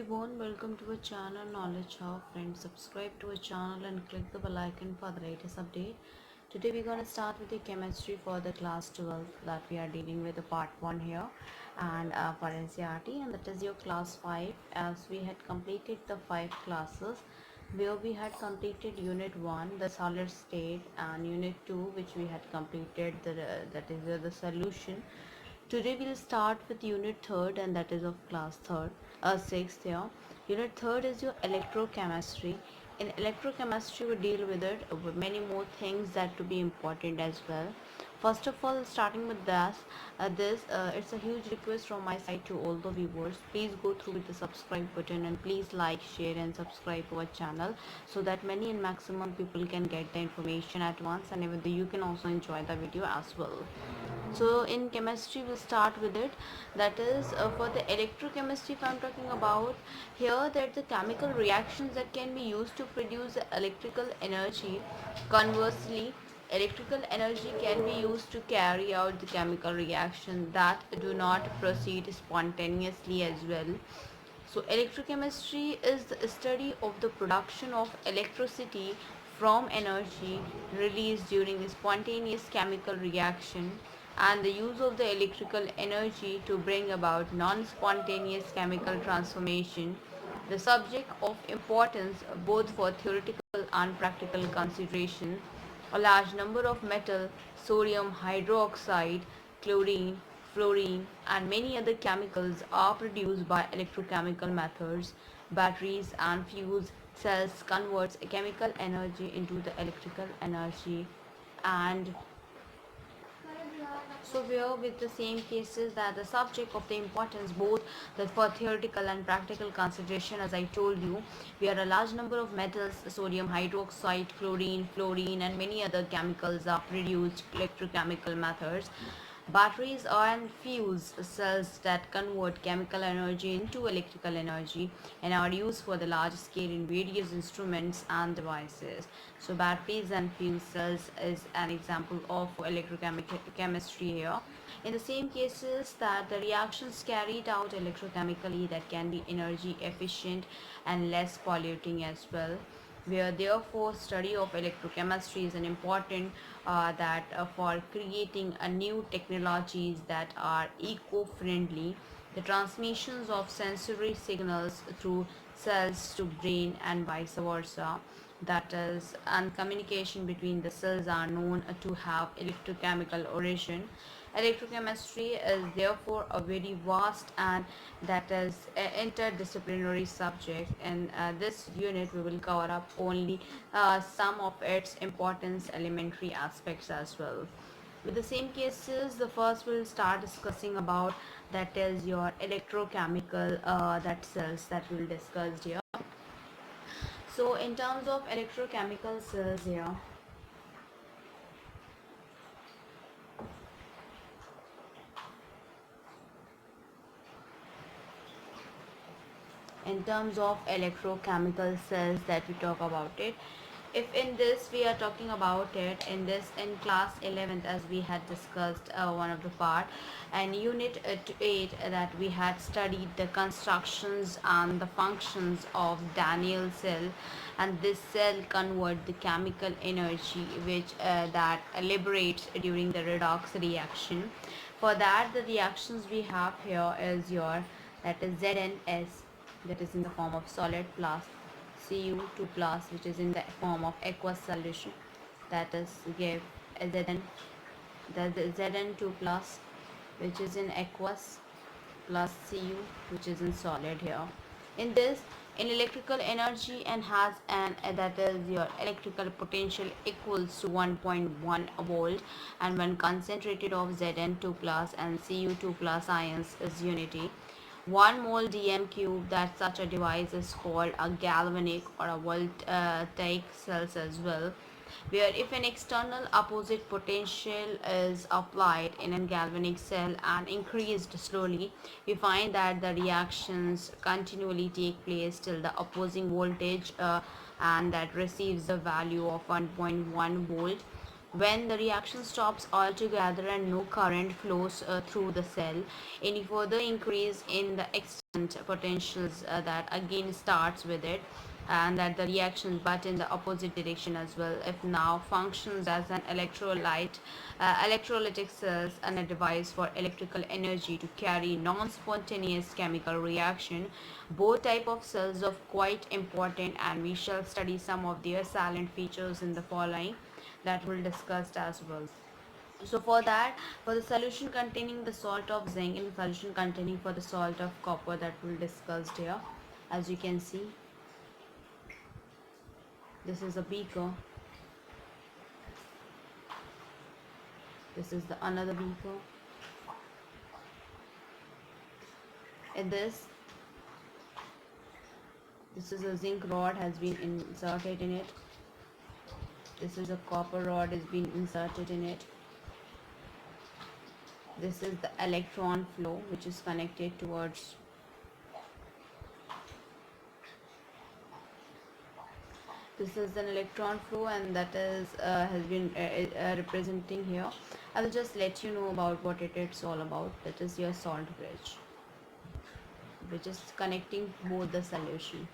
everyone, welcome to our channel Knowledge Hub. Friends, subscribe to our channel and click the bell icon for the latest update. Today we're going to start with the chemistry for the class 12 that we are dealing with the part 1 here and for NCERT, and that is your class 5, as we had completed the 5 classes where we had completed unit 1, the solid state, and unit 2, which we had completed that is the solution. Today we'll start with unit 3rd, and that is of class 6th here. Unit 3rd is your electrochemistry. In electrochemistry we deal with it with many more things that to be important as well. First of all, starting with this, it's a huge request from my side to all the viewers. Please go through with the subscribe button and please like, share and subscribe to our channel so that many and maximum people can get the information at once, and even though you can also enjoy the video as well. So in chemistry we'll start with it, that is for the electrochemistry. If I'm talking about here, that the chemical reactions that can be used to produce electrical energy. Conversely, electrical energy can be used to carry out the chemical reaction that do not proceed spontaneously as well. So electrochemistry is the study of the production of electricity from energy released during a spontaneous chemical reaction, and the use of the electrical energy to bring about non-spontaneous chemical transformation. The subject of importance both for theoretical and practical consideration. A large number of metal, sodium hydroxide, chlorine, fluorine, and many other chemicals are produced by electrochemical methods. Batteries and fuel cells converts chemical energy into the electrical energy. And so we are with the same cases that the subject of the importance both the for theoretical and practical consideration, as I told you, where a large number of metals, sodium hydroxide, chlorine, fluorine, and many other chemicals are produced electrochemical methods. Batteries and fuel cells that convert chemical energy into electrical energy and are used for the large scale in various instruments and devices. So batteries and fuel cells is an example of electrochemistry here. In the same cases that the reactions carried out electrochemically that can be energy efficient and less polluting as well, where therefore study of electrochemistry is an important for creating a new technologies that are eco-friendly, the transmissions of sensory signals through cells to brain and vice versa, that is, and communication between the cells are known to have electrochemical origin. Electrochemistry is therefore a very vast and that is interdisciplinary subject. In this unit we will cover up only some of its importance elementary aspects as well. With the same cases, the first we'll start discussing about, that is your electrochemical that cells that we'll discuss here. So in terms of electrochemical cells here, in terms of electrochemical cells that we talk about it, if in this we are talking about it in class 11th, as we had discussed one of the part, and unit 8, that we had studied the constructions and the functions of Daniell cell, and this cell convert the chemical energy which that liberates during the redox reaction. For that, the reactions we have here is your, that is ZNS, that is in the form of solid, plus Cu2 plus, which is in the form of aqueous solution, that is give Zn, the Zn2 plus, which is in aqueous, plus Cu, which is in solid here. In this, in electrical energy and has an that is your electrical potential equals to 1.1 volt, and when concentrated of Zn2 plus and Cu2 plus ions is unity. 1 mole dm cube, that such a device is called a galvanic or a voltaic cells as well, where if an external opposite potential is applied in a galvanic cell and increased slowly, we find that the reactions continually take place till the opposing voltage and that receives the value of 1.1 volt. When the reaction stops altogether and no current flows through the cell, any further increase in the extant potentials that again starts with it, and that the reaction but in the opposite direction as well, if now functions as an electrolyte, electrolytic cells, and a device for electrical energy to carry non-spontaneous chemical reaction. Both type of cells are quite important, and we shall study some of their salient features in the following that we'll discuss as well. So for that, for the solution containing the salt of zinc and solution containing for the salt of copper, that we'll discuss here. As you can see, this is a beaker, this is the another beaker. In this is a zinc rod has been inserted in it. This is a copper rod has been inserted in it. This is the electron flow which is connected towards. This is an electron flow, and that is has been representing here. I will just let you know about what it is all about. That is your salt bridge, which is connecting both the solution.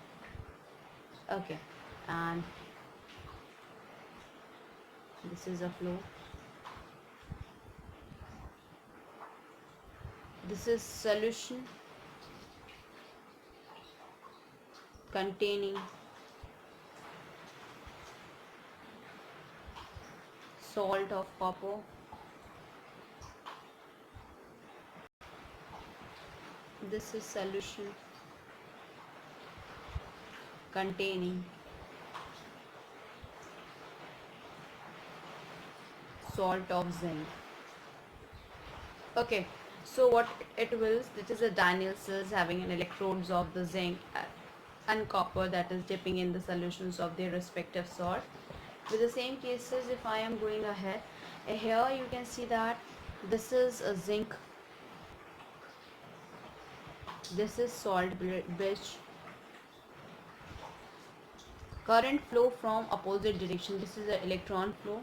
Okay, and this is a flow. This is solution containing salt of copper. This is solution containing salt of zinc. Okay, so what it will, this is a Daniell cells having an electrodes of the zinc and copper that is dipping in the solutions of their respective salt. With the same cases, if I am going ahead, here you can see that this is a zinc, this is salt bridge, current flow from opposite direction. This is the electron flow,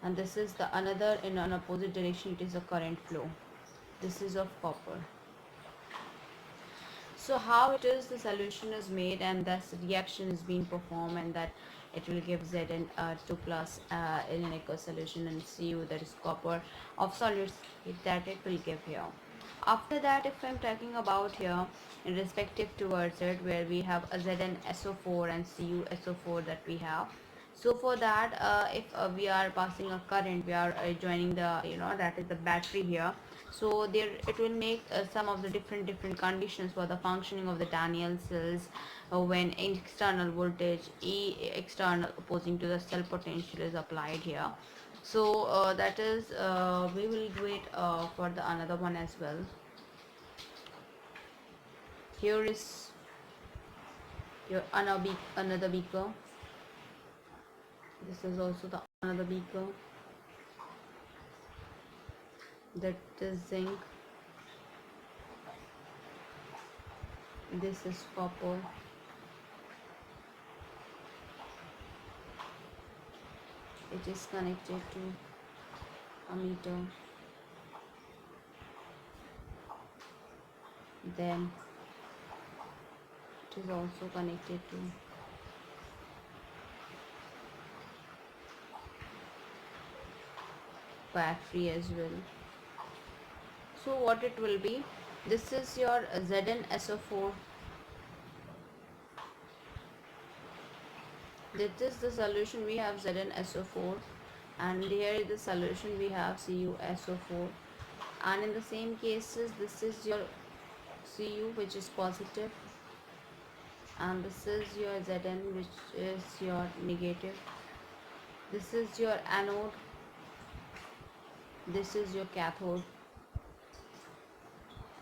and this is the another in an opposite direction. It is a current flow. This is of copper. So how it is the solution is made, and this reaction is being performed, and that it will give Zn 2 plus in an aqueous solution, and Cu, that is copper of solids, that it will give here. After that, if I'm talking about here in respective towards it, where we have a ZnSO4 and CuSO4 that we have. So for that, if we are passing a current, we are joining the, that is the battery here. So there it will make some of the different conditions for the functioning of the Daniell cells when external voltage E external opposing to the cell potential is applied here. So that is we will do it for the another one as well. Here is your another beaker. This is also the another beaker. That is zinc. This is copper. It is connected to a meter. Then it is also connected to battery as well. So what it will be, this is your ZnSO4. This is the solution, we have ZnSO4, and here is the solution, we have CuSO4. And in the same cases, this is your Cu, which is positive, and this is your Zn, which is your negative. This is your anode, this is your cathode,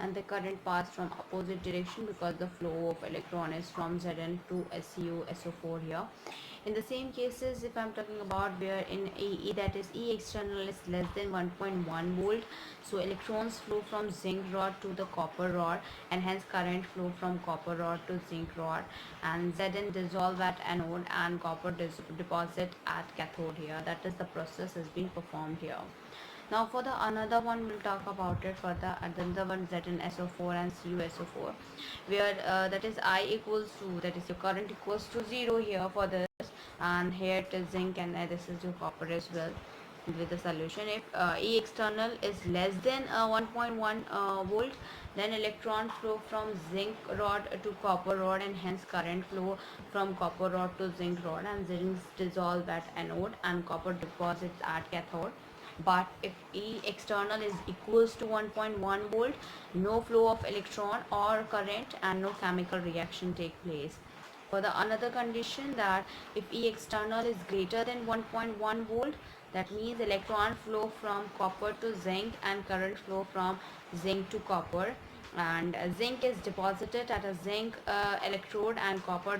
and the current pass from opposite direction because the flow of electron is from Zn to Cu SO4 here. In the same cases, if I'm talking about where in E, that is E external is less than 1.1 volt, so electrons flow from zinc rod to the copper rod, and hence current flow from copper rod to zinc rod, and Zn dissolve at anode and copper deposit at cathode here. That is the process is being performed here. Now for the another one, we'll talk about it for the another one, ZnSO4 and CuSO4, where that is I equals to, that is your current equals to 0 here for this, and here it is zinc, and this is your copper as well with the solution. If E external is less than 1.1 volt, then electron flow from zinc rod to copper rod, and hence current flow from copper rod to zinc rod, and zinc dissolve at anode and copper deposits at cathode. But if E external is equals to 1.1 volt, no flow of electron or current and no chemical reaction take place. For the another condition, that if E external is greater than 1.1 volt, that means electron flow from copper to zinc and current flow from zinc to copper, and zinc is deposited at a zinc electrode, and copper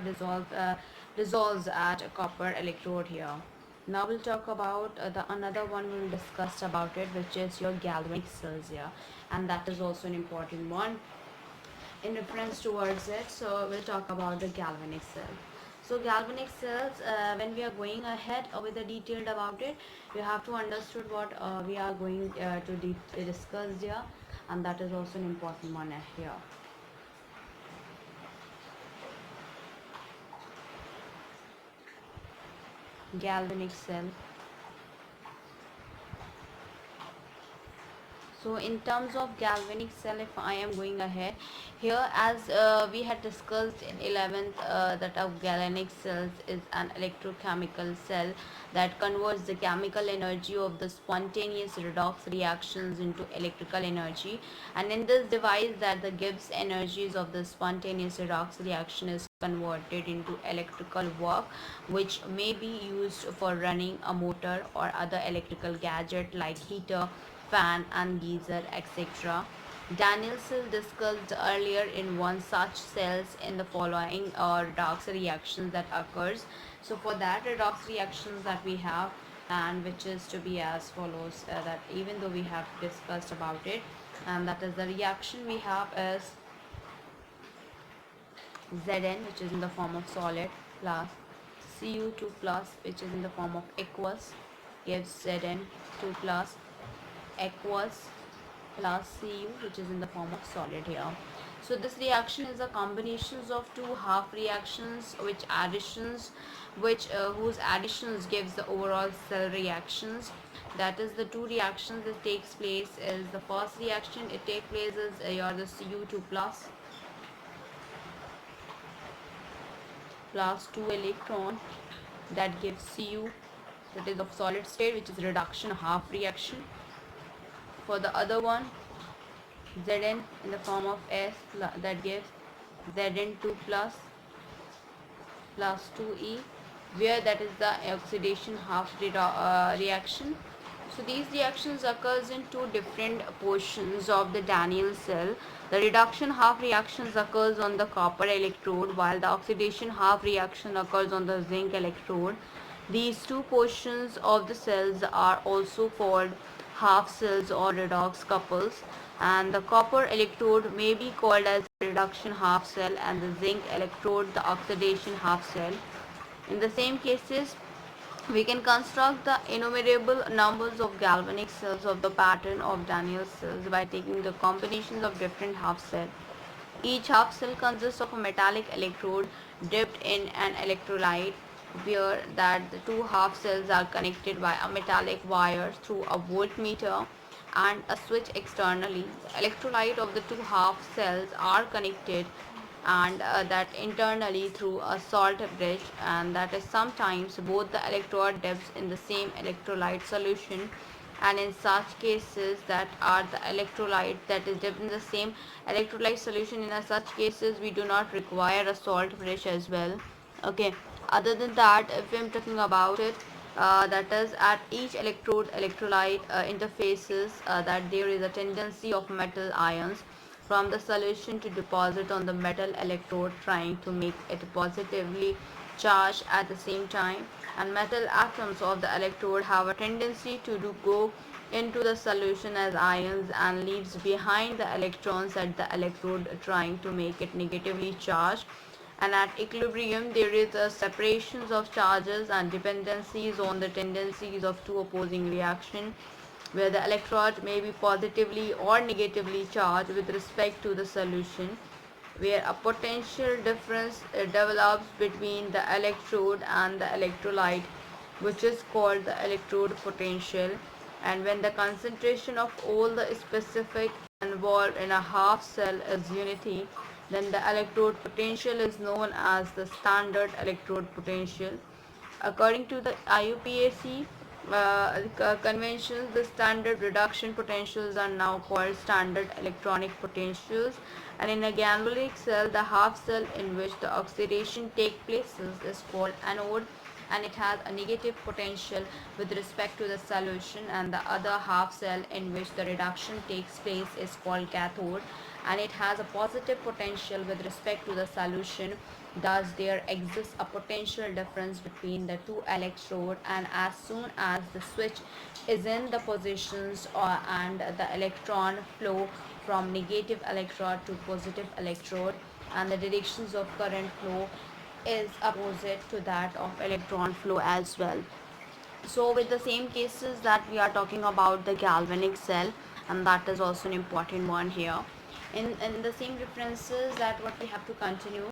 dissolves at a copper electrode here. Now we'll talk about the another one we'll discuss about it, which is your galvanic cells here, and that is also an important one in reference towards it. So we'll talk about the galvanic cell. So galvanic cells, when we are going ahead with the detailed about it, you have to understood what we are going to discuss here, and that is also an important one here. Galvanic cell. So in terms of galvanic cell, if I am going ahead here, as we had discussed in 11th, that a galvanic cells is an electrochemical cell that converts the chemical energy of the spontaneous redox reactions into electrical energy, and in this device that the Gibbs energies of the spontaneous redox reaction is converted into electrical work, which may be used for running a motor or other electrical gadget like heater, fan and geyser, etc. Danielson discussed earlier in one such cells in the following redox reactions that occurs. So for that redox reactions that we have, and which is to be as follows, that even though we have discussed about it, and that is the reaction we have is Zn, which is in the form of solid, plus Cu2 plus, which is in the form of aqueous, gives Zn2 plus aqueous plus Cu, which is in the form of solid here. So this reaction is a combinations of two half reactions whose additions gives the overall cell reactions. That is the two reactions that takes place is the first reaction, it takes place is the Cu2 plus 2 electron, that gives Cu, that is of solid state, which is reduction half reaction. For the other one, Zn in the form of S, that gives Zn2 plus 2E, where that is the oxidation half reaction. So these reactions occurs in two different portions of the Daniell cell. The reduction half reactions occurs on the copper electrode, while the oxidation half reaction occurs on the zinc electrode. These two portions of the cells are also called half cells or redox couples, and the copper electrode may be called as the reduction half cell, and the zinc electrode the oxidation half cell. In the same cases, we can construct the innumerable numbers of galvanic cells of the pattern of Daniell cells by taking the combinations of different half cells. Each half cell consists of a metallic electrode dipped in an electrolyte, where that the two half cells are connected by a metallic wire through a voltmeter and a switch externally. The electrolyte of the two half cells are connected and that internally through a salt bridge, and that is sometimes both the electrode dips in the same electrolyte solution, and in such cases that are the electrolyte that is dipped in the same electrolyte solution, in such cases we do not require a salt bridge as well. Okay, other than that, if I'm talking about it, that is at each electrode electrolyte interfaces, that there is a tendency of metal ions from the solution to deposit on the metal electrode, trying to make it positively charged at the same time. And metal atoms of the electrode have a tendency to go into the solution as ions and leaves behind the electrons at the electrode, trying to make it negatively charged. And at equilibrium there is a separations of charges and dependencies on the tendencies of two opposing reactions, where the electrode may be positively or negatively charged with respect to the solution, where a potential difference develops between the electrode and the electrolyte, which is called the electrode potential. And when the concentration of all the specific involved in a half cell is unity, then the electrode potential is known as the standard electrode potential. According to the IUPAC conventions, the standard reduction potentials are now called standard electronic potentials. And in a galvanic cell, the half cell in which the oxidation takes place is called anode, and it has a negative potential with respect to the solution, and the other half cell in which the reduction takes place is called cathode, and it has a positive potential with respect to the solution. Thus there exists a potential difference between the two electrodes, and as soon as the switch is in the positions and the electron flow from negative electrode to positive electrode, and the directions of current flow is opposite to that of electron flow as well. So with the same cases that we are talking about the galvanic cell, and that is also an important one here. In the same references that what we have to continue.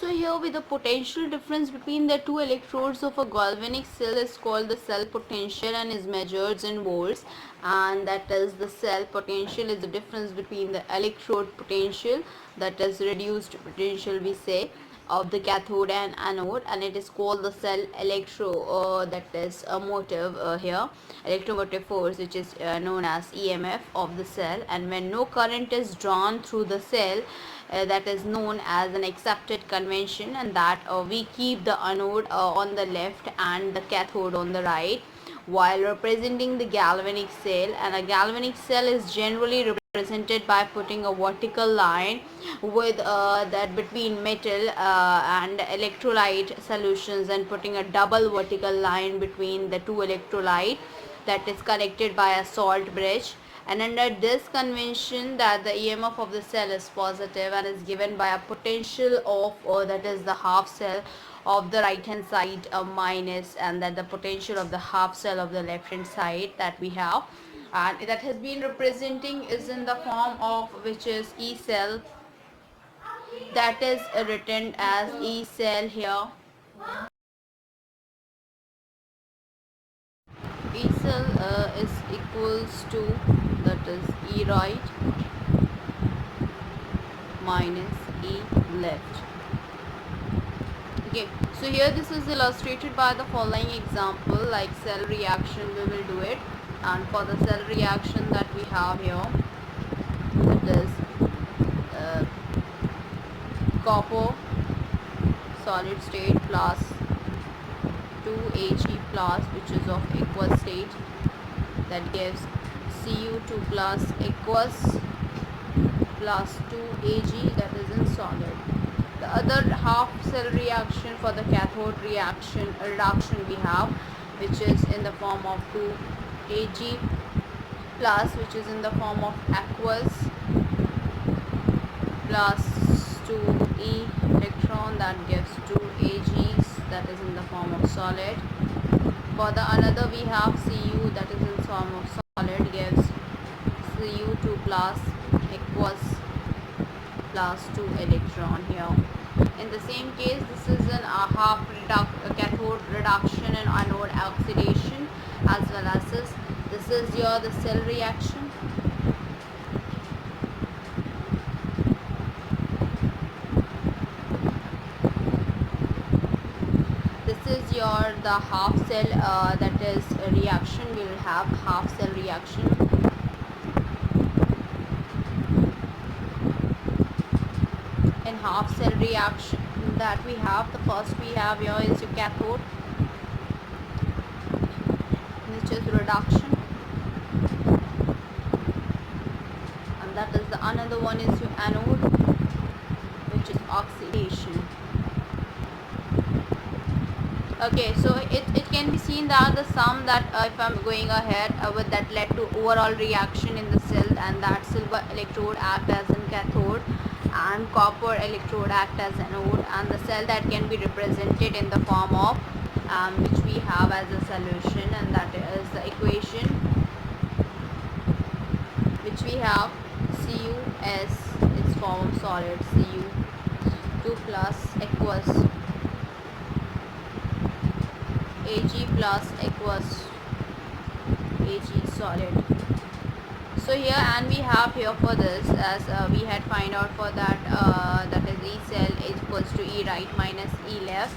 So here with the potential difference between the two electrodes of a galvanic cell is called the cell potential and is measured in volts, and that is the cell potential is the difference between the electrode potential, that is reduced potential we say, of the cathode and anode, and it is called the cell electro that is a motive here, electromotive force, which is known as EMF of the cell. And when no current is drawn through the cell, that is known as an accepted convention, and that we keep the anode on the left and the cathode on the right while representing the galvanic cell. And a galvanic cell is generally represented by putting a vertical line with that between metal and electrolyte solutions, and putting a double vertical line between the two electrolyte that is connected by a salt bridge. And under this convention, that the EMF of the cell is positive and is given by a potential of that is the half cell of the right hand side minus, and that the potential of the half cell of the left hand side that we have, and that has been representing is in the form of which is E cell, that is written as E cell here. E cell is equals to, that is E right minus E left. Okay, so here this is illustrated by the following example, like cell reaction we will do it. And for the cell reaction that we have here, it is copper solid state plus 2Ag plus, which is of aqueous state, that gives Cu2 plus aqueous plus 2Ag, that is in solid. The other half cell reaction for the cathode reaction reduction we have, which is in the form of 2Ag plus, which is in the form of aqueous, plus 2E electron, that gives 2Ags, that is in the form of solid. For the another we have Cu, that is in form of solid, plus aqueous plus 2 electron here. In the same case, this is an cathode reduction and anode oxidation, as well as this is your the cell reaction. This is your the half cell that is a reaction. We will have half cell reaction. In half cell reaction that we have, the first we have here is your cathode, which is reduction, and that is the another one is your anode, which is oxidation. Okay, so it can be seen that the sum that if I'm going ahead with that led to overall reaction in the cell, and that silver electrode act as a cathode and copper electrode act as anode, and the cell that can be represented in the form of which we have as a solution, and that is the equation which we have CuS is form of solid Cu2 plus aqueous Ag plus aqueous Ag solid. So here, and we have here for this, as we had find out for that that is E cell is equals to E right minus E left.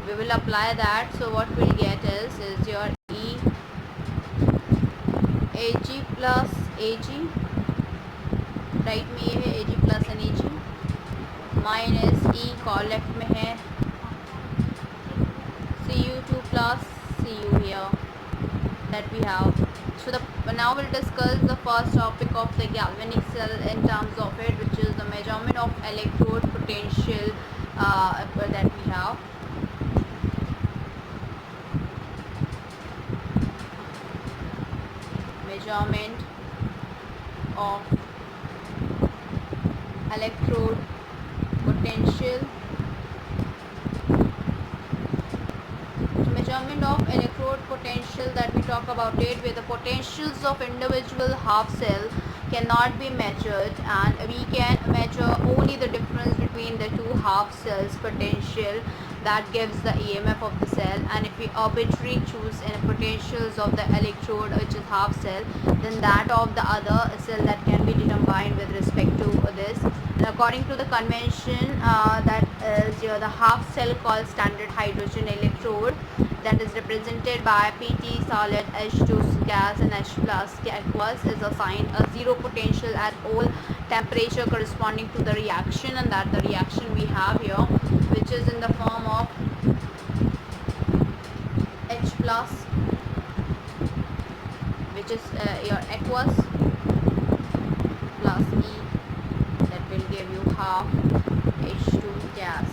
We will apply that. So what we'll get is your E Ag plus Ag, right में ये है Ag plus and Ag minus E को left में है Cu2 plus Cu here that we have. So now we'll discuss the first topic of the galvanic cell in terms of it, which is the measurement of electrode potential that we have. Measurement of electrode potential. Measurement of electrode potential that we talk about it, where the potentials of individual half cell cannot be measured, and we can measure only the difference between the two half cells potential that gives the EMF of the cell. And if we arbitrarily choose in potentials of the electrode which is half cell, then that of the other cell that can be determined with respect to this. And according to the convention, that is the half cell called standard hydrogen electrode, that is represented by Pt solid, H2 gas and H plus aqueous, is assigned a zero potential at all temperature corresponding to the reaction, and that the reaction we have here, which is in the form of H plus, which is your aqueous, plus E, that will give you half H2 gas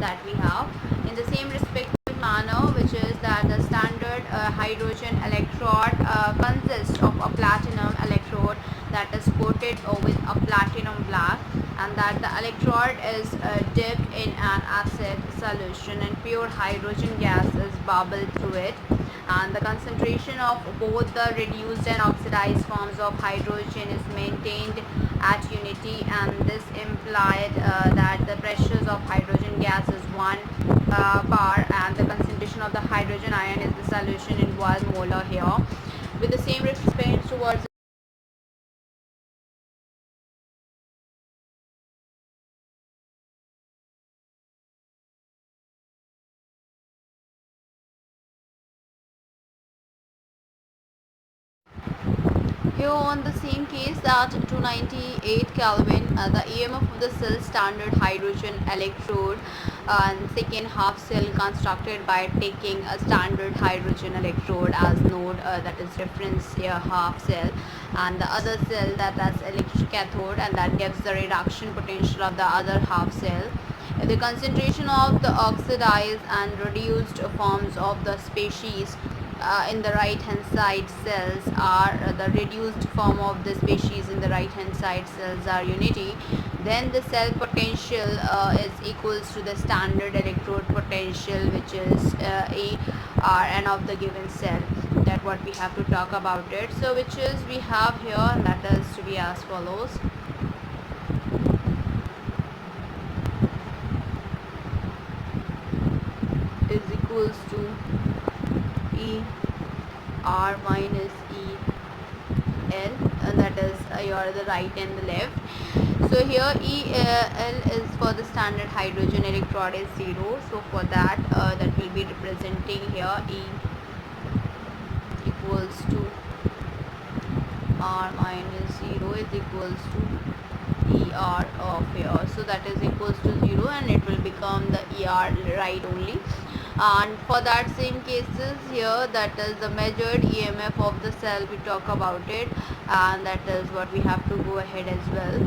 that we have. In the same respect manner, which is that the standard hydrogen electrode consists of a platinum electrode that is coated with a platinum black, and that the electrode is dipped in an acid solution, and pure hydrogen gas is bubbled through it, and the concentration of both the reduced and oxidized forms of hydrogen is maintained at unity, and this implied that the pressures of hydrogen gas is 1 bar, and the concentration of the hydrogen ion is the solution in 1 molar here. With the same respect towards here on the same case, that 298 Kelvin, the EMF of the cell standard hydrogen electrode, and second half cell constructed by taking a standard hydrogen electrode as node, that is reference half cell, and the other cell that has electric cathode, and that gives the reduction potential of the other half cell. The concentration of the oxidized and reduced forms of the species in the right hand side cells are the reduced form of the species in the right hand side cells are unity, then the cell potential is equals to the standard electrode potential, which is A Rn of the given cell. That what we have to talk about it. So which is we have here, and that is to be as follows. Is equals to E R minus E L, and that is your the right and the left. So here L is for the standard hydrogen electrode is 0. So for that that will be representing here E equals to R minus 0 is equals to ER of here. So that is equals to 0, and it will become the ER right only. And for that same cases here, that is the measured EMF of the cell, we talk about it, and that is what we have to go ahead as well.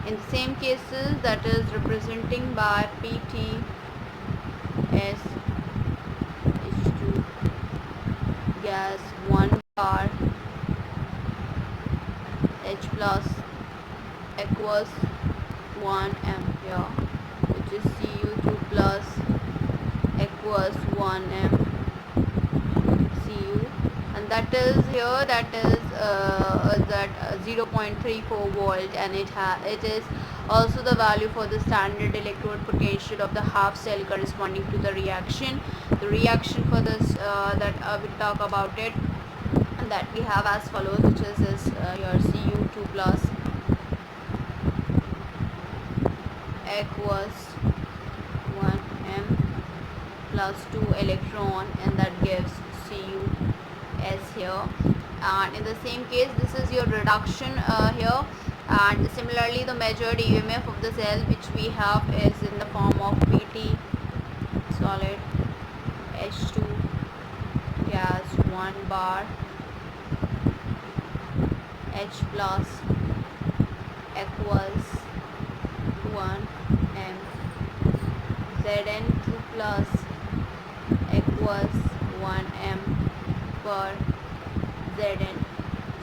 In the same cases, that is representing by PT S H2 gas 1 bar H plus aqueous 1 ampere, which is Cu2 plus aqueous 1 m Cu, and that is here, that is 0.34 volt, and it is also the value for the standard electrode potential of the half cell corresponding to the reaction. The reaction for this we talk about it, and that we have as follows, which is your Cu2 plus aqueous 1 m plus 2 electron, and that gives Cu as here. And in the same case, this is your reduction here, and similarly the measured EMF of the cell which we have is in the form of PT solid H2 gas 1 bar H plus aqueous 1 m Zn2 plus aqueous 1 m per Zn.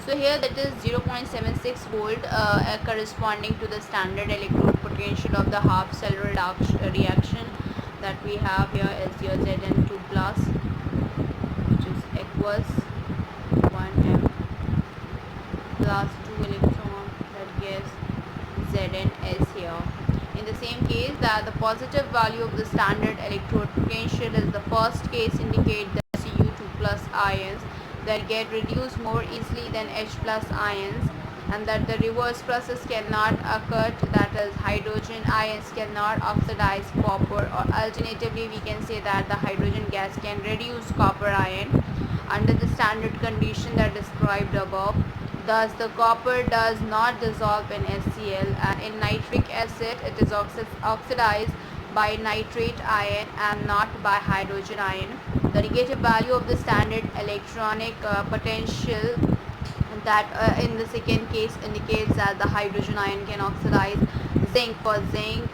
So here that is 0.76 volt corresponding to the standard electrode potential of the half cell reaction that we have here is your Zn2 plus, which is aqueous 1 m plus 2 electron, that gives Zn is here. In the same case, that the positive value of the standard electrode potential is the first case indicate the Cu2 plus ions that get reduced more easily than H plus ions, and that the reverse process cannot occur, that is hydrogen ions cannot oxidize copper, or alternatively we can say that the hydrogen gas can reduce copper ion under the standard condition that described above. Thus the copper does not dissolve in HCl, and in nitric acid it is oxidized by nitrate ion and not by hydrogen ion. The negative value of the standard electronic potential that in the second case indicates that the hydrogen ion can oxidize zinc. For zinc,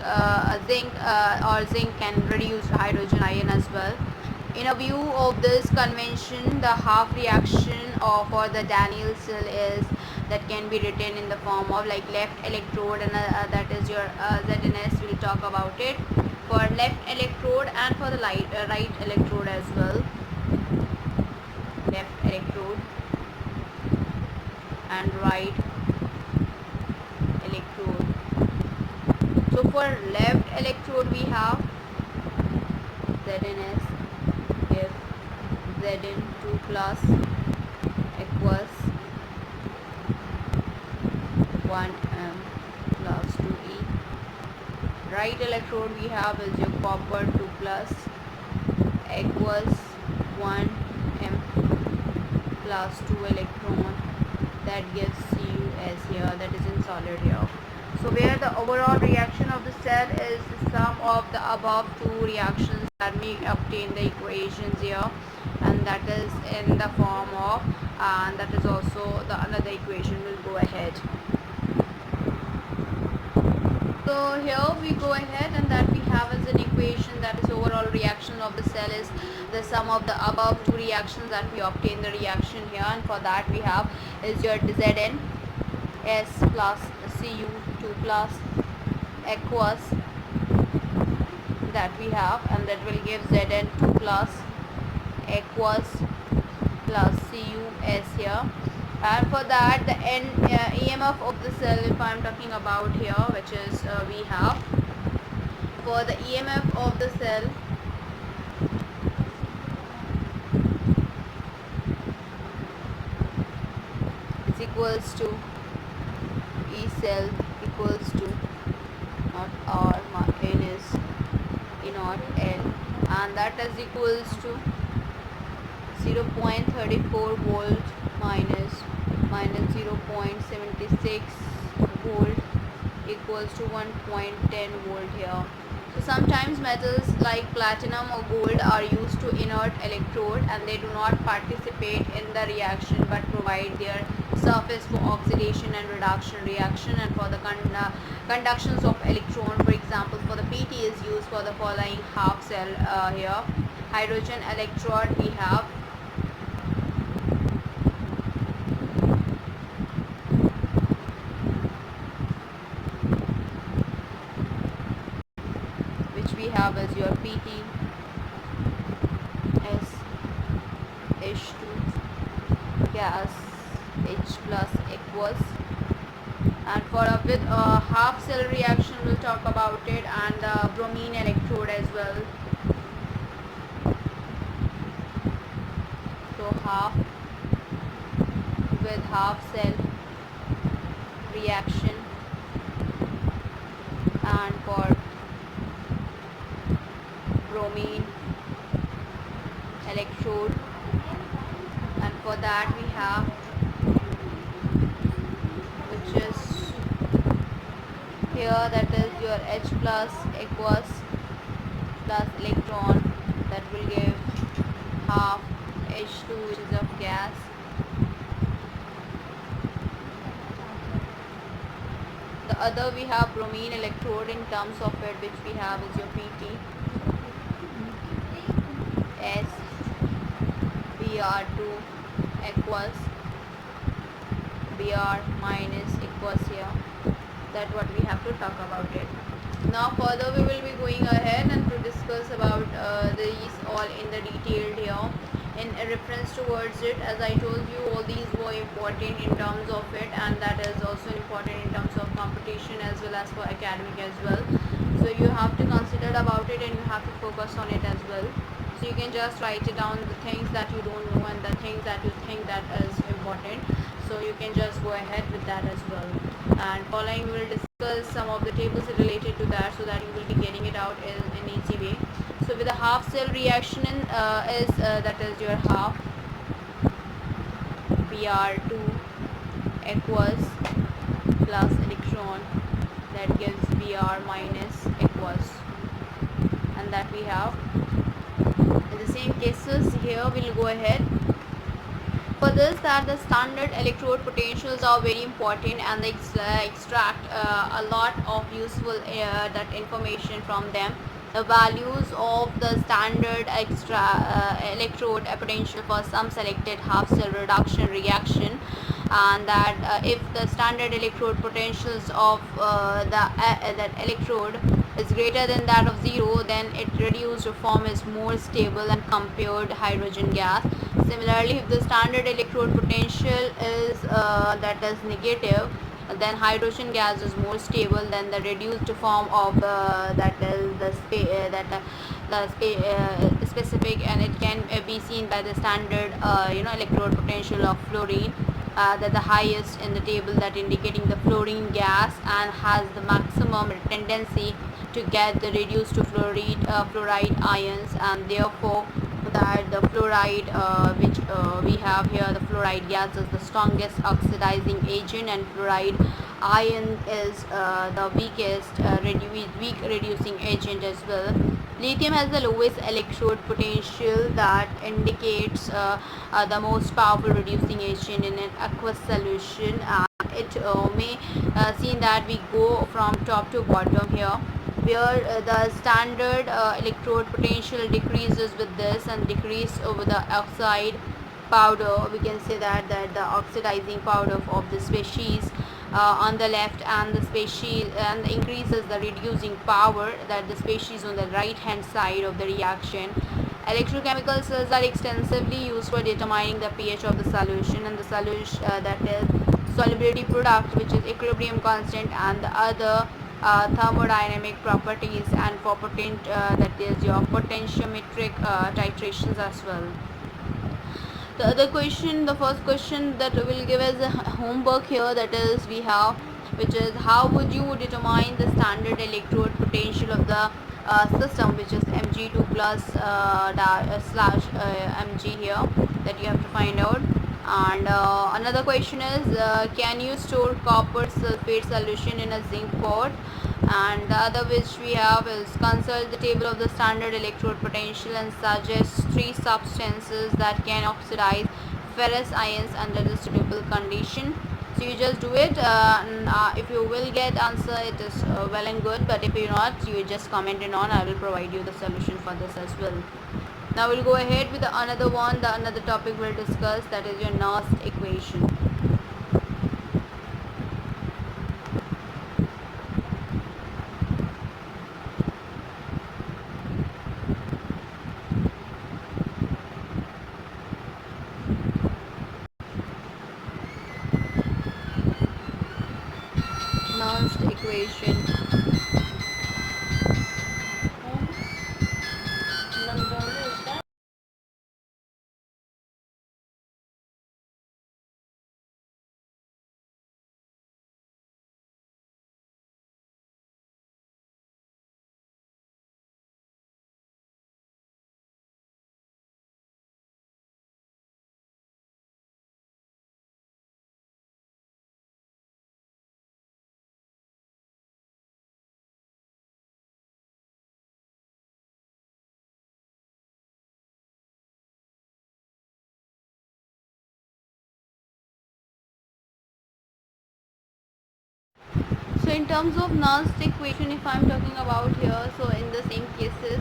zinc can reduce hydrogen ion as well. In a view of this convention, the half reaction for the Daniell cell is that can be written in the form of like left electrode, and that is your ZNS. We'll talk about it for left electrode and for the right electrode as well. Left electrode and right electrode. So for left electrode we have ZNS if Zn2 plus aqueous 1 m plus 2e. Right electrode we have is your copper 2 plus aqueous 1 m plus 2 electron, that gives Cu as here, that is in solid here. So where the overall reaction of the cell is the sum of the above two reactions, that we obtain the equations here, and that is in the form of, and that is also the another equation will go ahead. So here we go ahead, and that we have as an equation, that is overall reaction of the cell is the sum of the above two reactions that we obtain the reaction here, and for that we have is your Zn S plus Cu2 plus aqueous that we have, and that will give Zn2 plus aqueous plus CuS here. And for that the EMF of the cell, if I am talking about here, which is we have for the EMF of the cell is equals to E cell equals to not R minus E naught L, and that is equals to 0.34 volt minus 0.76 volt equals to 1.10 volt here. So sometimes metals like platinum or gold are used to inert electrode, and they do not participate in the reaction but provide their surface for oxidation and reduction reaction and for the conductions of electron. For example, for the PT is used for the following half cell here. Hydrogen electrode we have, which we have as your PT S H2 gas H plus aqueous, and for a with a half cell reaction we'll talk about it, and bromine electrode as well. So half with half cell reaction, and for bromine electrode, and for that we have, which is here, that is your H plus aqueous plus electron, that will give half H2, which is of gas. The other we have bromine electrode in terms of it, which we have is your PT S Br2 aqueous Br minus aqueous here. That what we have to talk about it. Now further we will be going ahead and to discuss about these all in the detailed here in reference towards it. As I told you, all these were important in terms of it, and that is also important in terms of competition as well as for academic as well. So you have to consider about it and you have to focus on it as well. So you can just write it down, the things that you don't know and the things that you think that is important. So you can just go ahead with that as well. And following we will discuss some of the tables related to that, so that you will be getting it out in easy way. So with a half cell reaction that is your half Br2 aqueous plus electron, that gives Br minus aqueous, and that we have in the same cases here. We'll go ahead for this, that the standard electrode potentials are very important, and they extract a lot of useful that information from them. The values of the standard electrode potential for some selected half cell reduction reaction, and that if the standard electrode potentials of that electrode is greater than that of 0, then it reduced form is more stable and compared hydrogen gas. Similarly, if the standard electrode potential is that is negative, then hydrogen gas is more stable than the reduced form of that is the specific, and it can be seen by the standard electrode potential of fluorine, that the highest in the table, that indicating the fluorine gas and has the maximum tendency to get the reduced to fluoride ions, and therefore that the fluoride which we have here, the fluoride gas is the strongest oxidizing agent, and fluoride ion is the weakest weak reducing agent as well. Lithium has the lowest electrode potential, that indicates the most powerful reducing agent in an aqueous solution, and it may seen that we go from top to bottom here, where the standard electrode potential decreases with this and decrease over the oxide powder. We can say that the oxidizing powder of the species on the left, and the species and increases the reducing power, that the species on the right hand side of the reaction. Electrochemical cells are extensively used for determining the pH of the solution, and the solution that is solubility product, which is equilibrium constant, and the other thermodynamic properties, and for that is your potentiometric titrations as well. The other question, the first question that will give us a homework here, that is we have, which is how would you determine the standard electrode potential of the system, which is Mg2 plus slash Mg here, that you have to find out. And another question is can you store copper sulfate solution in a zinc pot? And the other which we have is consult the table of the standard electrode potential and suggest three substances that can oxidize ferrous ions under the suitable condition. So you just do it, and if you will get answer, it is well and good, but if you not, you just comment it on. I will provide you the solution for this as well. Now we'll go ahead with another one. The another topic we'll discuss, that is your Nernst equation. Nernst equation. So in terms of Nernst equation, if I am talking about here, so in the same cases,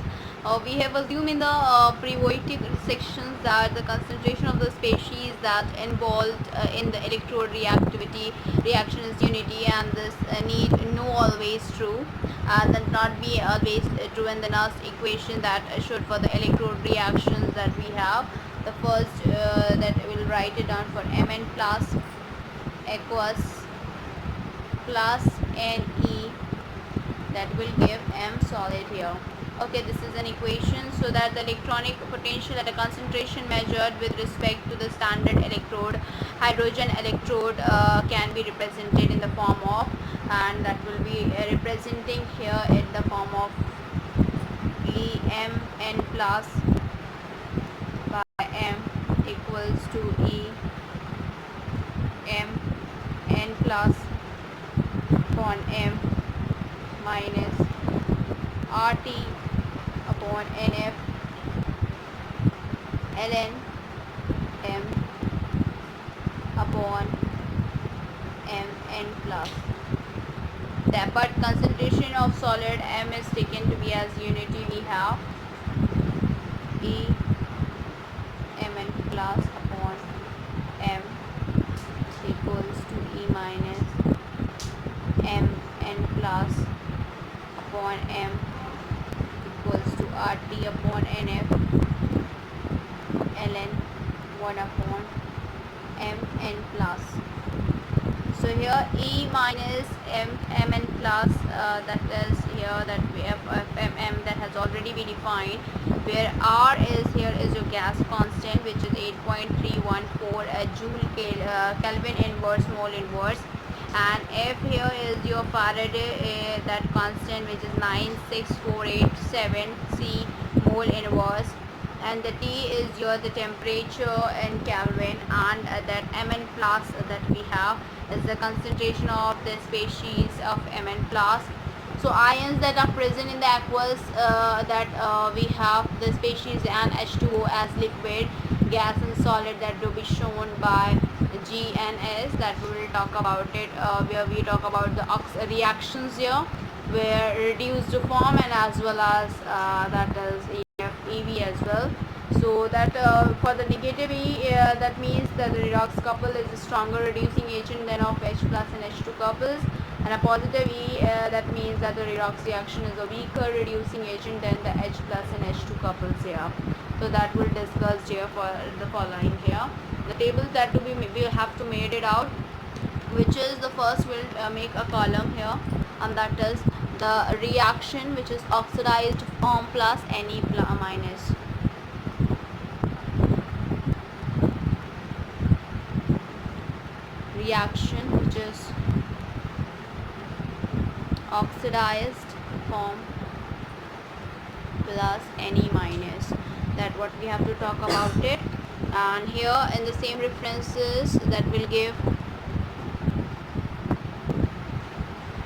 we have assumed in the pre-voitic sections that the concentration of the species that involved in the electrode reactivity reaction is unity, and this need no always true, that not be always true in the Nernst equation that should for the electrode reactions that we have. The first that we will write it down for Mn plus aqueous plus Ne, that will give M solid here. Okay, this is an equation, so that the electronic potential at a concentration measured with respect to the standard electrode, hydrogen electrode, can be represented in the form of, and that will be representing here in the form of EMN plus by M equals to EMN plus upon M minus RT upon NF ln M upon Mn plus. But concentration of solid M is taken to be as unity. We have E Mn plus upon M equals to E minus Mn plus upon M equals to RT upon NF ln 1 upon Mn plus. So here E minus Mn plus, that is here that we have mm that has already been defined, where R is here is your gas constant, which is 8.314 joule Kelvin inverse mole inverse, and F here is your Faraday that constant, which is 96487 C mole inverse, and the T is your the temperature in Kelvin, and that Mn plus that we have is the concentration of the species of Mn plus. So ions that are present in the aqueous, that we have the species and H2O as liquid, gas and solid, that will be shown by G and S, that we will talk about it, where we talk about the reactions here, where reduced form, and as well as that is EV as well. So that for the negative E, that means that the redox couple is a stronger reducing agent than of H plus and H2 couples. And a positive E, that means that the redox reaction is a weaker reducing agent than the H plus and H2 couples here. So that will discuss here for the following here. The tables that to be we'll have to made it out, which is the first will make a column here, and that is the reaction which is oxidized form plus Ne minus. Reaction which is oxidized form plus Ne minus, that what we have to talk about it. And here in the same references that will give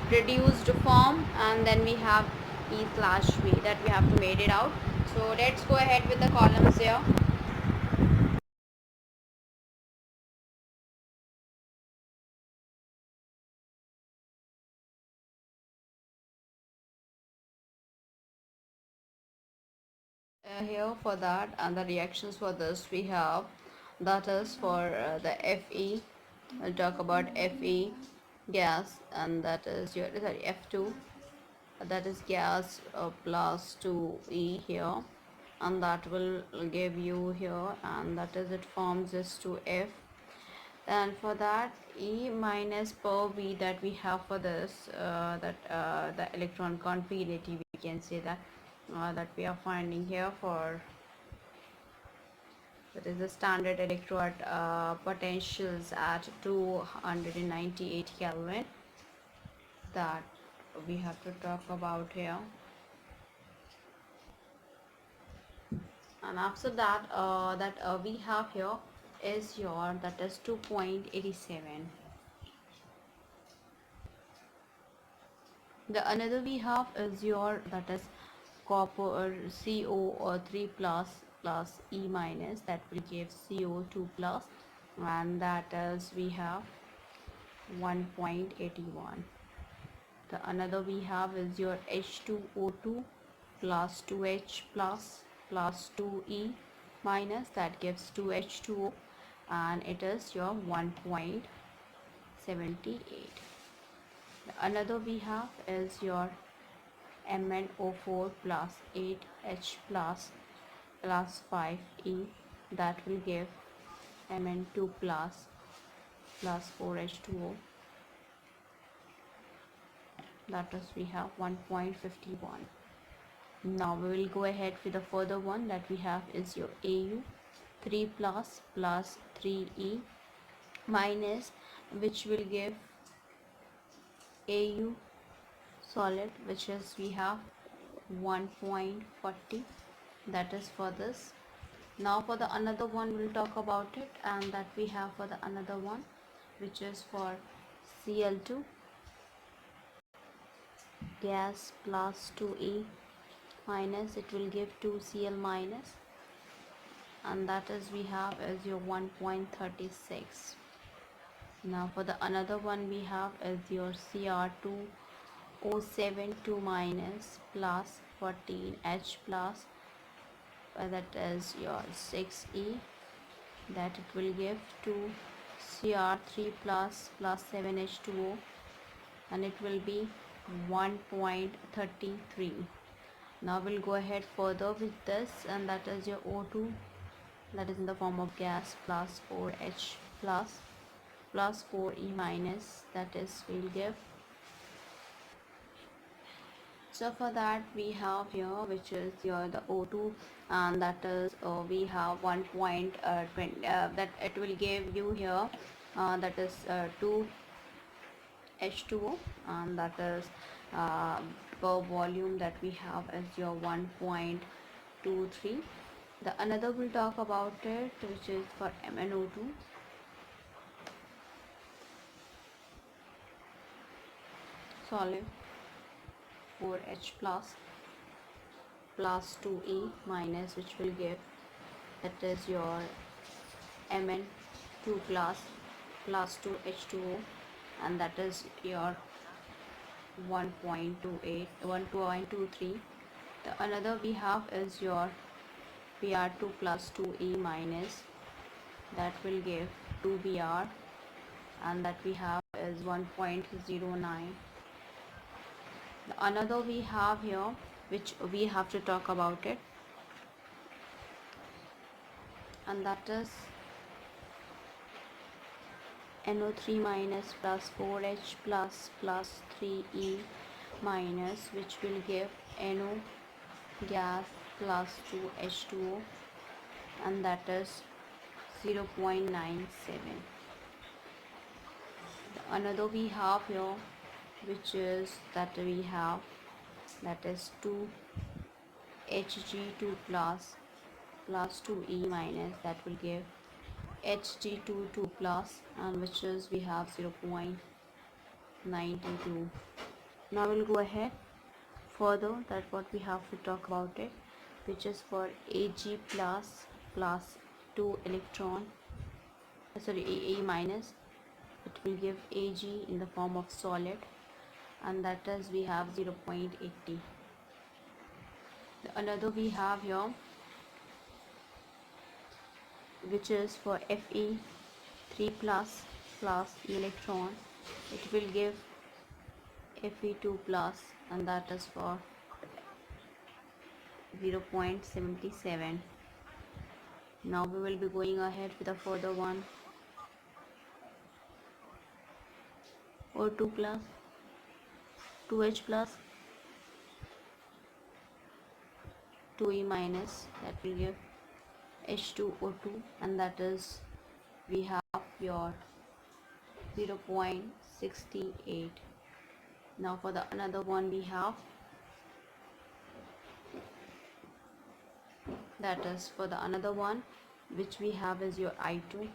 reduced form, and then we have E/V that we have to made it out. So let's go ahead with the columns here. Here for that, and the reactions for this we have, that is for the Fe. I'll talk about Fe gas, and that is your F2, that is gas plus 2E here, and that will give you here, and that is it forms this 2F. And for that E minus per V that we have for this, the electron confidity, we can say that that we are finding here for, that is the standard electrode potentials at 298 Kelvin, that we have to talk about here. And after that we have here is your, that is 2.87. The another we have is your, that is copper CO3 plus E minus, that will give CO2 plus, and that is we have 1.81. The another we have is your H2O2 plus 2H plus 2E minus, that gives 2H2O, and it is your 1.78. Another we have is your MnO4 plus 8H plus 5E, that will give Mn2 plus 4H2O, that is we have 1.51. Now we will go ahead with the further one that we have is your Au 3 plus 3E minus, which will give Au solid, which is we have 1.40, that is for this. Now for the another one we'll talk about it, and that we have for the another one, which is for Cl2 gas plus 2E minus, it will give 2Cl minus, and that is we have as your 1.36. Now for the another one we have is your Cr2O72 minus plus 14H plus, that is your 6E, that it will give 2 Cr3 plus 7H2O, and it will be 1.33. Now we'll go ahead further with this, and that is your O2, that is in the form of gas, plus 4H plus 4E minus, that is will give. So for that we have here, which is your the O2, and that is we have 1.20, that it will give you here, that is 2 H2O, and that is per volume that we have as your 1.23. The another we'll talk about it, which is for MnO2. Solid 4H plus 2E minus, which will give, that is your Mn2 plus 2H2O, and that is your 1.23. The another we have is your Br2 plus 2E minus, that will give 2Br, and that we have is 1.09. Another we have here, which we have to talk about it, and that is NO3 minus plus 4H plus 3E minus, which will give NO gas plus 2H2O, and that is 0.97. Another we have here, which is that we have, that is 2Hg2 plus 2E minus, that will give Hg2 2 plus, and which is we have 0.92. Now we'll go ahead further, that what we have to talk about it, which is for Ag plus 2 electron, A minus, it will give Ag in the form of solid, and that is we have 0.80. Another we have here, which is for Fe3 plus electron, it will give Fe2 plus, and that is for 0.77. Now we will be going ahead with a further one, O2 plus 2H plus 2E minus, that will give H2O2, and that is we have your 0.68. Now for the another one we have, that is for the another one which we have is your I2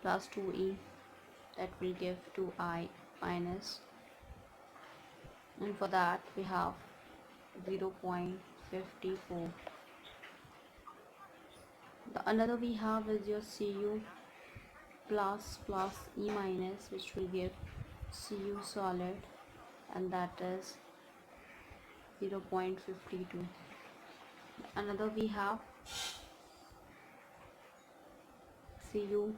plus 2E, that will give 2I minus, and for that we have 0.54. The another we have is your Cu plus E minus, which will give Cu solid, and that is 0.52. Another we have Cu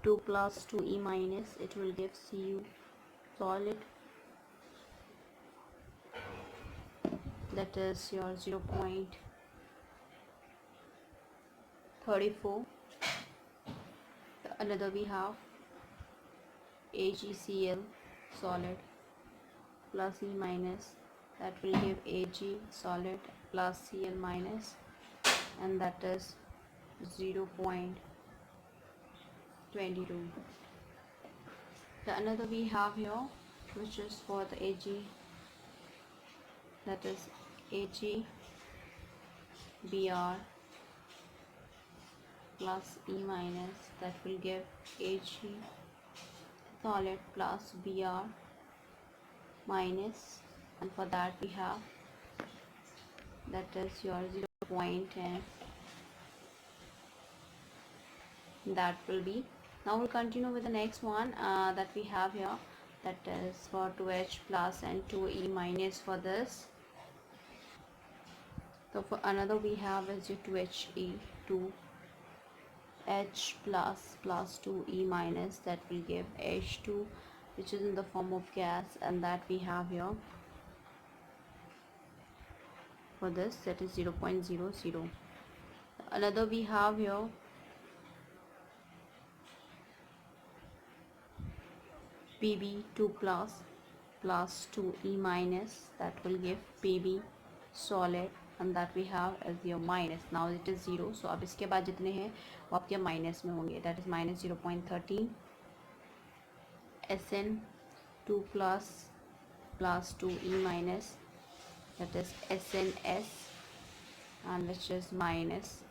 2 plus 2E minus, it will give Cu solid, that is your 0.34. Another we have AgCl solid plus E minus, that will give Ag solid plus Cl minus, and that is 0.22. The another we have here, which is for the Ag, that is AgBr plus E minus, that will give Ag solid plus Br minus, and for that we have, that is your 0.10. that will be. Now we'll continue with the next one that we have here, that is for 2H plus and 2E minus for this. So for another we have is your 2He 2H plus 2E minus, that will give H2, which is in the form of gas, and that we have here for this, that is 0.00. Another we have here Pb 2 plus 2E minus, that will give Pb solid, and that we have as your minus. Now it is 0, so अब इसके बाद जितने हैं वो आपके minus में होंगे, that is minus 0.13. Sn 2 plus 2E minus, that is SNS, and which is minus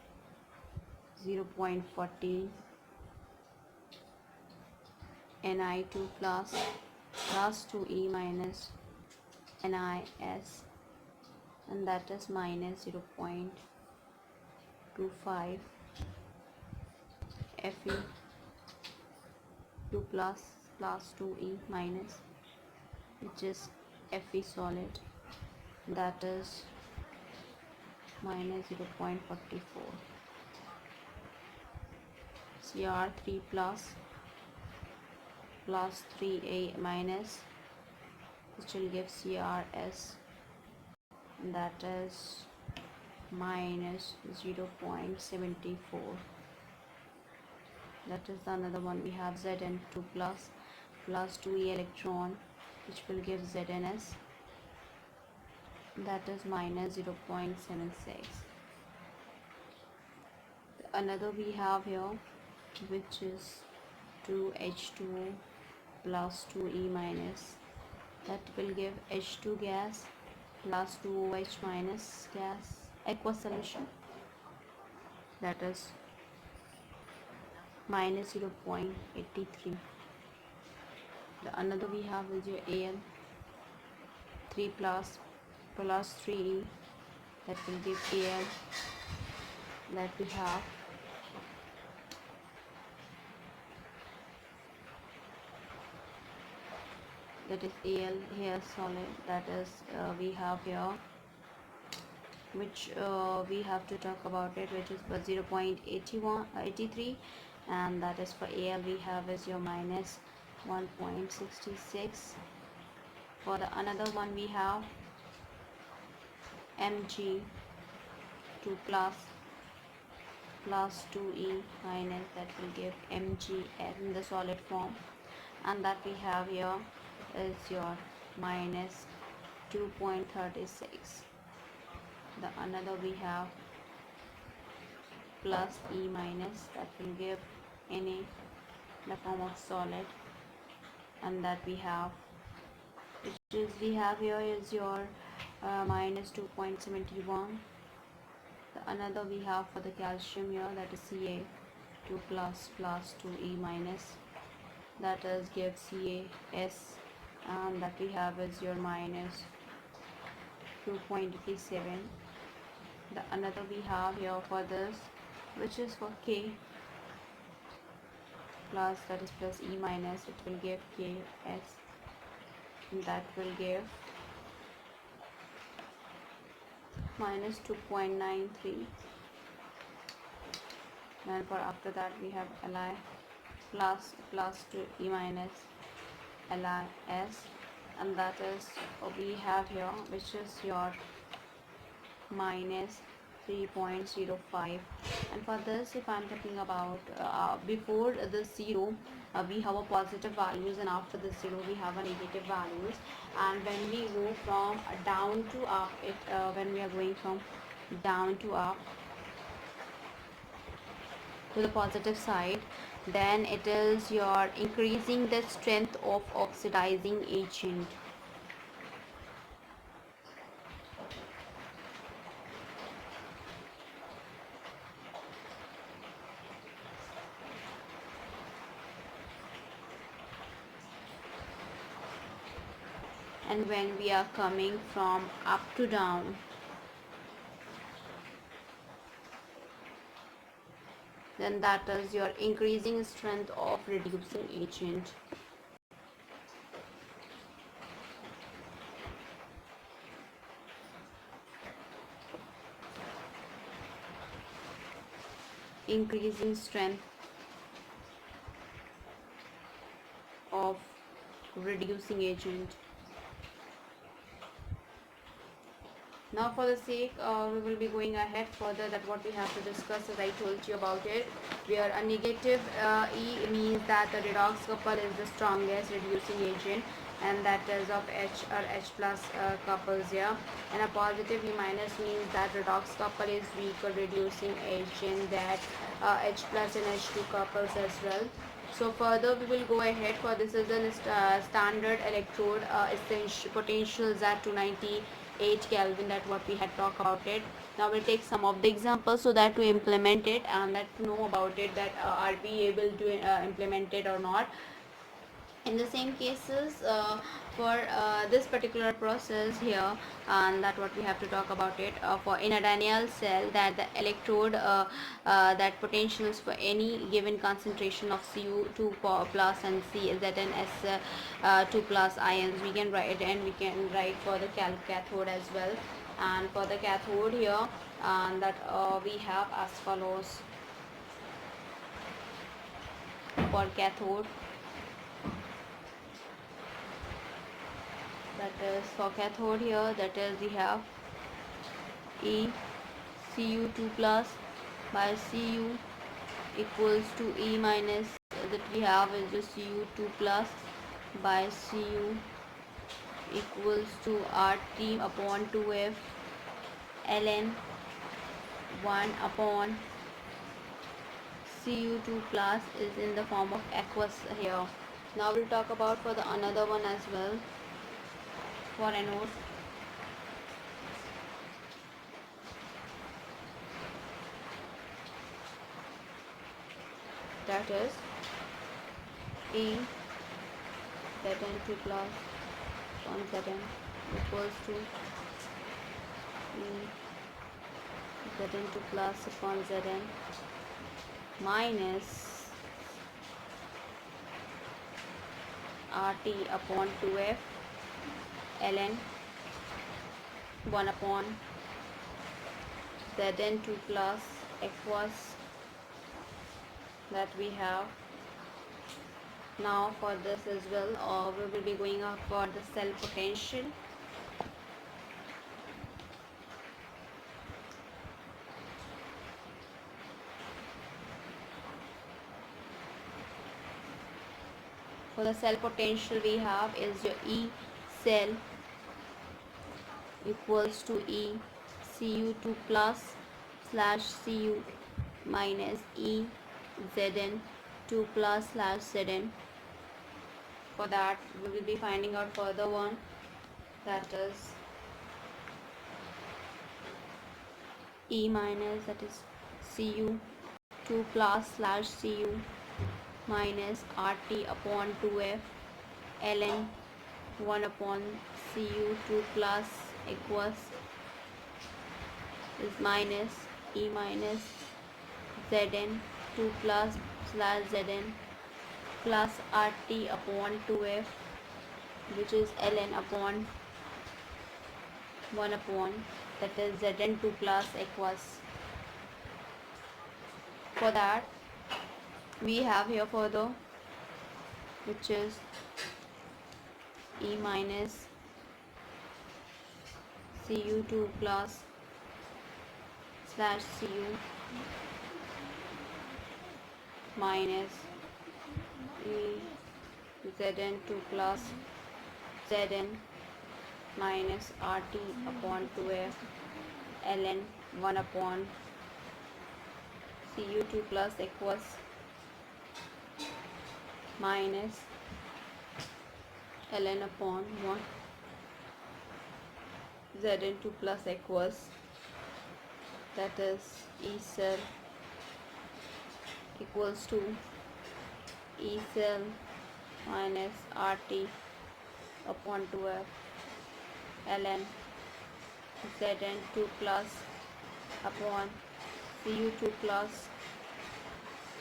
0.14. Ni2 plus 2E minus NiS, and that is minus 0.25. Fe 2 plus 2E minus, which is Fe solid, that is minus 0.44. Cr3 plus plus 3A minus, which will give CRS, that is minus 0.74. That is another one. We have Zn2 plus 2E electron, which will give ZnS, that is minus 0.76. Another we have here, which is 2H2O plus 2E minus, that will give H2 gas plus 2OH minus gas aqueous solution, that is minus 0.83. The another we have is your Al 3 plus 3E, that will give Al, that we have that is Al here solid, that is we have here, which we have to talk about it, which is for 0.83, and that is for Al we have is your minus 1.66. For the another one we have Mg 2 plus 2E minus, that will give Mgn in the solid form, and that we have here is your minus 2.36. The another we have plus E minus, that will give Na in the form of solid, and that we have, which is we have here is your minus 2.71. The another we have for the calcium here, that is Ca 2 plus 2E minus, that is give CaS, and that we have is your minus 2.87. The another we have here for this, which is for K plus, that is plus E minus, it will give KS, and that will give minus 2.93. Then for after that we have Li plus 2E minus LiS, and that is we have here, which is your minus 3.05. And for this, if I'm talking about before the zero, we have a positive values, and after the zero we have a negative values. And when we go from down to up, when we are going from down to up to the positive side, then it is your increasing the strength of oxidizing agent. And when we are coming from up to down, then that is your increasing strength of reducing agent. Increasing strength of reducing agent. Now for the sake, we will be going ahead further, that what we have to discuss, as I told you about it, where a negative E means that the redox couple is the strongest reducing agent, and that is of H or H plus couples here, and a positive E minus means that redox couple is weaker reducing agent, that H plus and H2 couples as well. So further we will go ahead for this is a standard electrode essential potentials at 298 Kelvin, that what we had talked about it. Now we'll take some of the examples so that to implement it and that to know about it, that are we able to implement it or not. In the same cases, for this particular process here, and that what we have to talk about it, for in a Daniell cell, that the electrode that potentials for any given concentration of Cu2 plus and ZnS2 plus ions we can write, and we can write for the cathode as well. And for the cathode here, that we have as follows. For cathode, That is for cathode here, that is we have E Cu2 plus by Cu equals to E minus, that we have is the Cu2 plus by Cu equals to RT upon 2F ln 1 upon Cu2 plus is in the form of aqueous here. Now we'll talk about for the another one as well for anode. That is E Zn2 plus 1 Zn equals to E Zn2 plus upon Zn minus RT upon 2F ln 1 upon Zn2 plus aqueous that we have. Now for this as well, we will be going out for the cell potential. For the cell potential we have is your E cell equals to E Cu2 plus slash Cu minus E Zn2 plus slash Zn. For that we will be finding out further one, that is E minus, that is Cu2 plus slash Cu minus RT upon 2F ln 1 upon Cu2 plus aqueous is minus E minus Zn2 plus slash Zn plus RT upon 2F, which is ln upon 1 upon, that is Zn2 plus aqueous. For that we have here further, which is E minus Cu2 plus slash Cu minus E Zn2 plus Zn minus RT upon 2F ln 1 upon Cu2 plus aqueous minus ln upon 1 Zn2 plus aqueous, that is E cell equals to E cell minus RT upon 2F ln Zn2 plus upon Cu2 plus.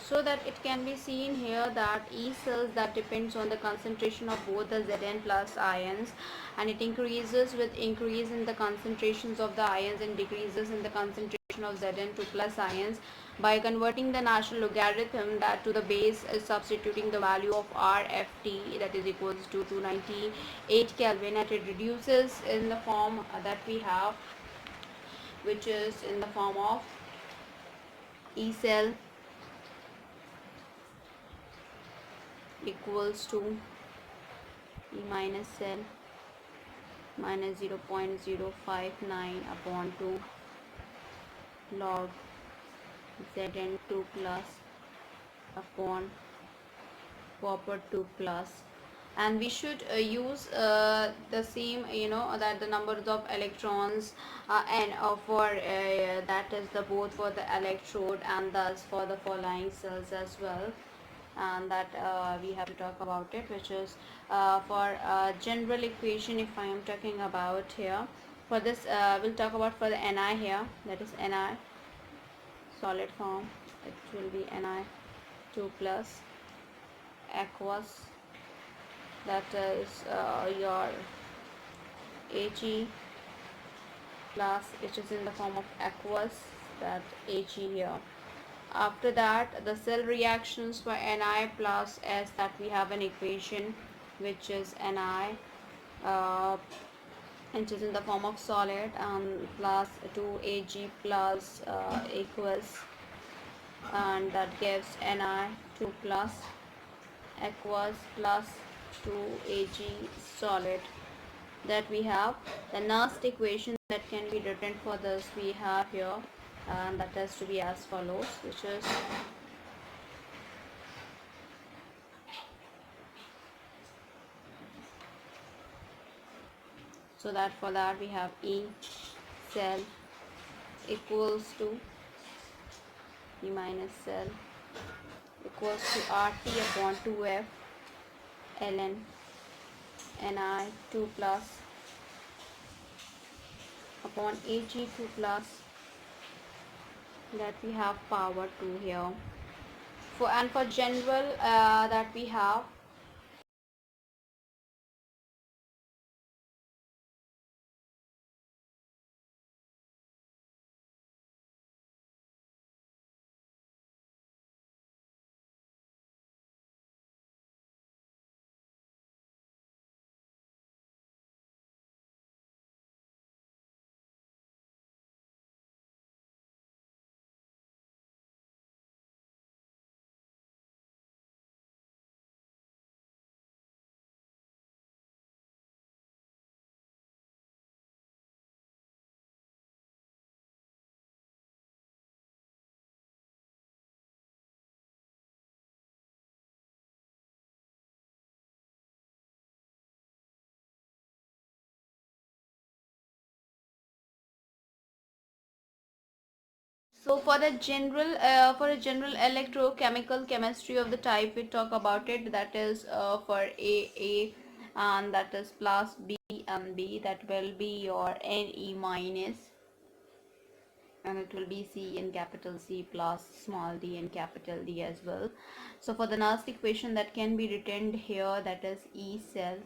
So that it can be seen here that E cells that depends on the concentration of both the Zn plus ions, and it increases with increase in the concentrations of the ions and decreases in the concentration of Zn2 plus ions. By converting the natural logarithm that to the base is substituting the value of RFT, that is equals to 298 Kelvin, and it reduces in the form that we have, which is in the form of E cell equals to E minus cell minus 0.059 upon 2 log Zn2 plus upon copper 2 plus. And we should use the same, that the numbers of electrons and for that is the both for the electrode and thus for the following cells as well. And that we have to talk about it, which is for general equation. If I am talking about here, for this we'll talk about for the Ni here, that is Ni solid form, it will be Ni2 plus aqueous, that is your He plus, which is in the form of aqueous, that He here. After that, the cell reactions for Ni plus S, that we have an equation which is Ni uh, which is in the form of solid, plus 2Ag plus aqueous, and that gives Ni2 plus aqueous plus 2Ag solid. That we have the Nernst equation that can be written for this we have here, and that has to be as follows, which is so that for that we have E cell equals to E minus cell equals to RT upon 2F ln Ni2 plus upon Ag2 plus, that we have power 2 here. For general that we have so for the general for a general electrochemical chemistry of the type we talk about it, that is for A, and that is plus B and B, that will be your Ne minus, and it will be C in capital C plus small d in capital D as well. So for the Nernst equation that can be written here, that is E cell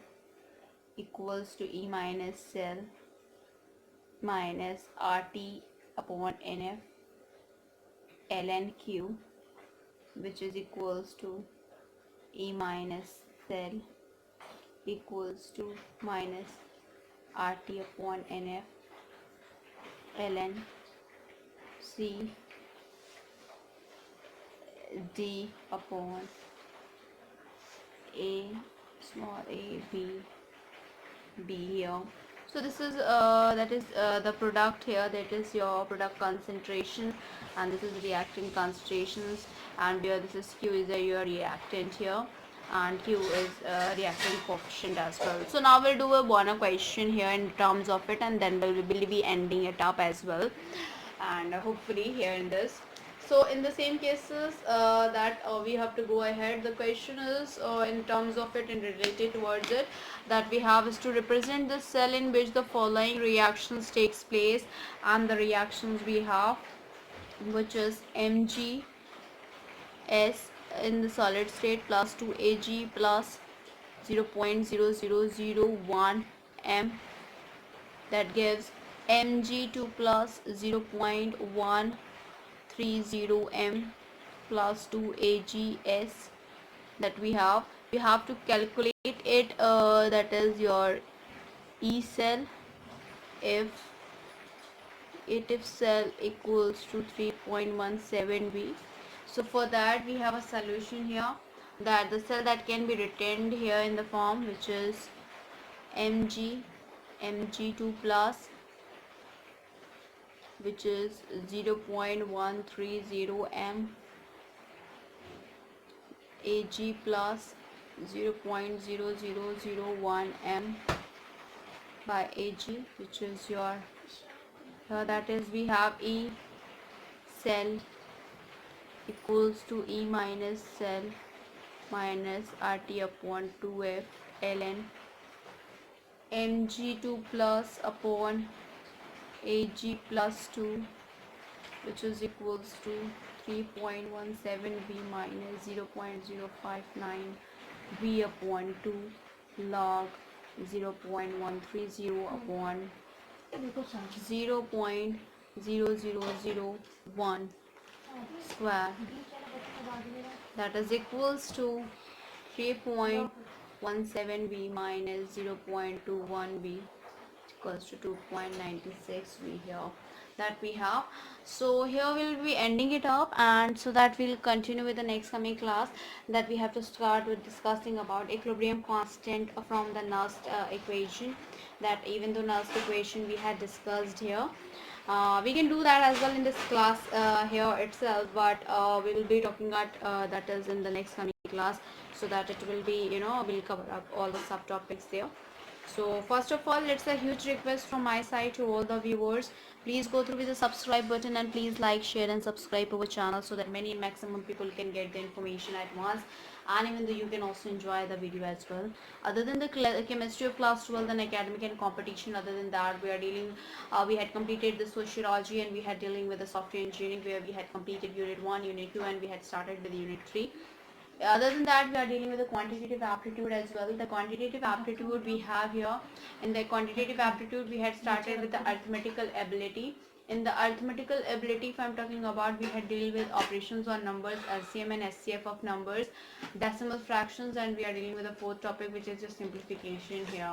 equals to E minus cell minus RT upon NF ln Q, which is equals to E minus cell equals to minus RT upon NF ln C D upon A small a B here. So this is that is the product here, that is your product concentration, and this is reactant concentrations, and here this is Q is your reactant here, and Q is reactant coefficient as well. So now we'll do a bonus question here in terms of it, and then we'll be ending it up as well, and hopefully here in this. So in the same cases that we have to go ahead, the question is in terms of it and related towards it, that we have is to represent the cell in which the following reactions takes place, and the reactions we have, which is Mg S in the solid state plus 2Ag plus 0.0001 m, that gives Mg2 plus 0.130 m plus 2Ags, that we have to calculate it, that is your E cell if cell equals to 3.17 V. So for that we have a solution here, that the cell that can be retained here in the form, which is Mg2 plus, which is 0.130 m, Ag plus 0.0001 m by Ag, which is your that is we have E cell equals to E minus cell minus RT upon 2F ln Mg2 plus upon Ag plus 2, which is equals to 3.17 V minus 0.059 V upon 2 log 0.130 upon 0.0001 square, that is equals to 3.17 0.17V minus 0.21V equals to 2.96V here that we have. So here we'll be ending it up, and so that we'll continue with the next coming class, that we have to start with discussing about equilibrium constant from the Nernst equation. That even though Nernst equation we had discussed here, we can do that as well in this class here itself, but we will be talking at that is in the next coming class, so that it will be, we'll cover up all the subtopics there. So first of all, it's a huge request from my side to all the viewers. Please go through with the subscribe button, and please like, share and subscribe our channel, so that many maximum people can get the information at once, and even though you can also enjoy the video as well. Other than the chemistry of class 12 and academic and competition, other than that we are dealing, we had completed the sociology, and we had dealing with the software engineering, where we had completed unit 1, unit 2, and we had started with unit 3. Other than that, we are dealing with the quantitative aptitude as well. The quantitative aptitude we have here, in the quantitative aptitude we had started with the arithmetical ability. In the arithmetical ability, if I'm talking about, we had deal with operations on numbers, LCM and SCF of numbers, decimal fractions, and we are dealing with the fourth topic, which is just simplification here.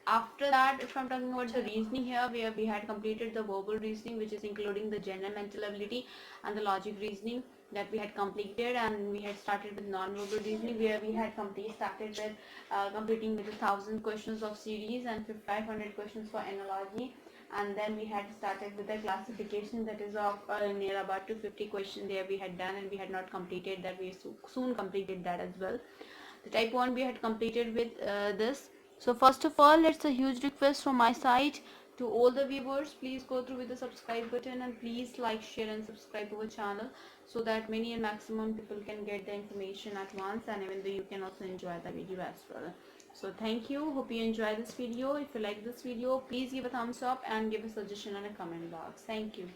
After that, if I'm talking about the reasoning here, where we had completed the verbal reasoning, which is including the general mental ability, and the logic reasoning that we had completed, and we had started with non-verbal reasoning, where we had started with completing with 1,000 questions of series and 500 questions for analogy, and then we had started with the classification, that is of near about 250 questions there we had done, and we had not completed that. We soon completed that as well. The type 1 we had completed with this. So first of all, it's a huge request from my side to all the viewers. Please go through with the subscribe button, and please like, share and subscribe our channel, so that many and maximum people can get the information at once, and even though you can also enjoy the video as well. So thank you. Hope you enjoy this video. If you like this video, please give a thumbs up and give a suggestion in a comment box. Thank you.